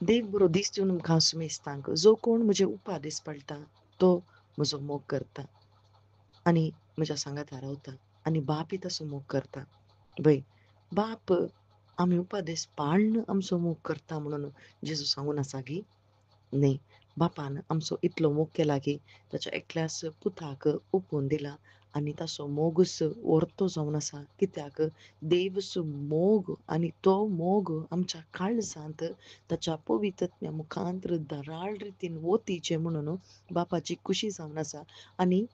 देव बरो दीस दिवन आमकां सुमेस्तांक जो कोण म्हजे उपादेश पळटा तो म्हजो मोग करता आनी म्हज्या सांगाता रावता आनी बापूय तसो मोग करता. पळय बाप आमी उपादेश पाळन आमचो मोग करता म्हणून जेजू सांगून आसा की न्ही. बापान आमचो इतलो मोग केला की ताच्या एकल्याच पुताक ओपून दिला आनी ताचो मोगूच व्हरतो जावन आसा. कित्याक देवच मोग आनी तो मोग आमच्या काळजांत ताच्या पवित्रत्म्या मुखांत्र दराळ रितीन वतीचे म्हणून बापाची खुशी जावन आसा. आनी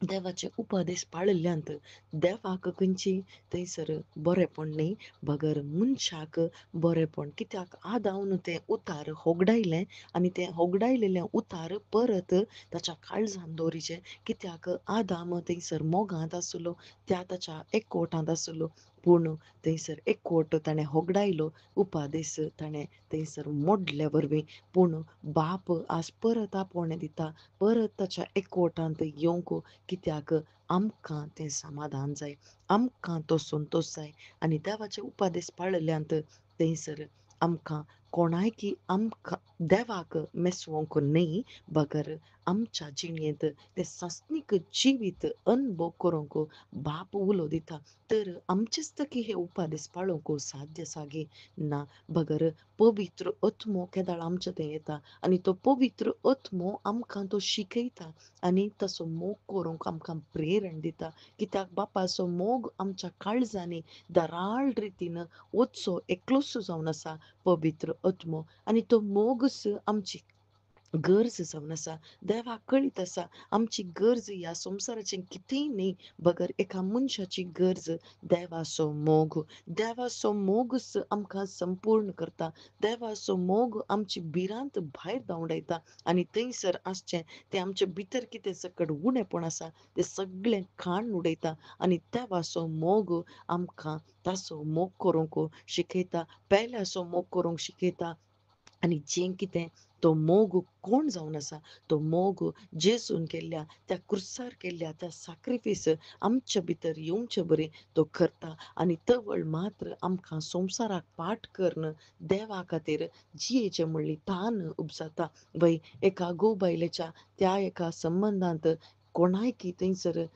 देवाचे उपदेश पाळिल्ल्यांत देवाक खंयची थंयसर बरेंपण न्ही बगर मनशाक बरेंपण. कित्याक आदावन तें उतार होगडायलें आनी तें होगडायलेलें उतार परत ताच्या काळजांत दवरिचें. कित्याक आदाम थंयसर मोगांत आसलो, त्या ताच्या एकवटांत आसलो, पूण थंयसर एकवट ताणें होगडायलो, उपादेश ताणें थंयसर मोडले वरवीं. पूण बाप आज परत आपोवणें दिता, परत ताच्या एकवटांत येवंक. कित्याक आमकां तें समाधान जाय, आमकां तो संतोश जाय आनी देवाचे उपादेश पाळिल्ल्यांत थंयसर आमकां कोणायकी आमकां देवाक मेसवोंक न्ही बगर आमच्या जिणेंत तें सस्नीक जिवीत अनुभव करूंक बाप उलो दिता. तर आमचेच तकी हे उपादेश पाळोवंक साध्य आसा गे ना, बगर पवित्र आत्मो केदाळ आमचे थंय येता आनी तो पवित्र आत्मो आमकां तो शिकयता आनी तसो मोग करूंक आमकां प्रेरण दिता. कित्याक बापाचो मोग आमच्या काळजांनी दराळ रितीन वचचो एकलोसो जावन आसा पवित्र आत्मो आनी तो मोगच आमची गरज जावन आसा. देवाक कळीत आसा आमची गरज ह्या संवसाराचें कितेंय न्ही बगर एका मनशाची गरज देवाचो मोग. देवाचो मोगच आमकां संपूर्ण करता. देवाचो मोग आमची भिरांत भायर धांवडायता आनी थंयसर आसचें तें आमचे भितर कितें सकट उणेंपण आसा तें सगळें काडून उडयता आनी देवाचो मोग आमकां ताचो मोग करूंक शिकयता, पेल्याचो मोग करूंक शिकयता. आनी जें कितें तो मोग कोण जावन आसा, तो मोग जेजून केल्ल्या त्या क्रुसार केल्ल्या त्या सॅक्रिफीस आमच्या भितर येवचे बरें तो करता आनी तवळ मात्र आमकां संवसाराक पाठ करून देवा खातीर जियेचें म्हणली तान उपजाता. वय एका घोव बायलेच्या त्या एका संबंदांत कोणायकी थंयसर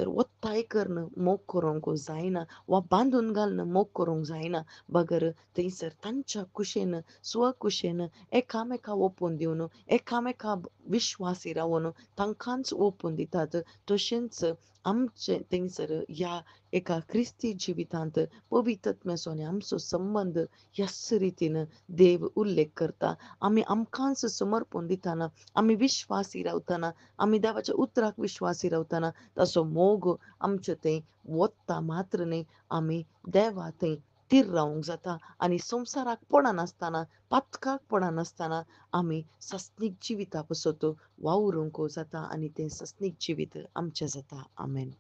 वत्ताय करून मोग करूंक जायना वा बांदून घालून मोग करूंक जायना बगर थंयसर तांच्या कुशेन स्वकुशेन एकामेका ओपून दिवन एकामेका विश्वासी रावन तांकांच ओपून दितात. तशेंच आमचे थंयसर ह्या एका क्रिस्ती जिवितांत पवित्रत्म्याचो आनी आमचो संबंद ह्याच रितीन देव उल्लेख करता. आमी आमकांच समर्पण दितना, आमी विश्वासी रावतना, आमी देवाच्या उतराक विश्वासी रावतना ताचो मोग आमचे थंय वत्ता मात्र न्ही आमी देवा थंय थीर रावंक जाता आनी संवसाराक पडनासतना पातकाक पडनासतना आमी सस्नीक जिविता पसत वावुरूंक जाता आनी तें सस्नीक जिवीत आमचें जाता. आमेन.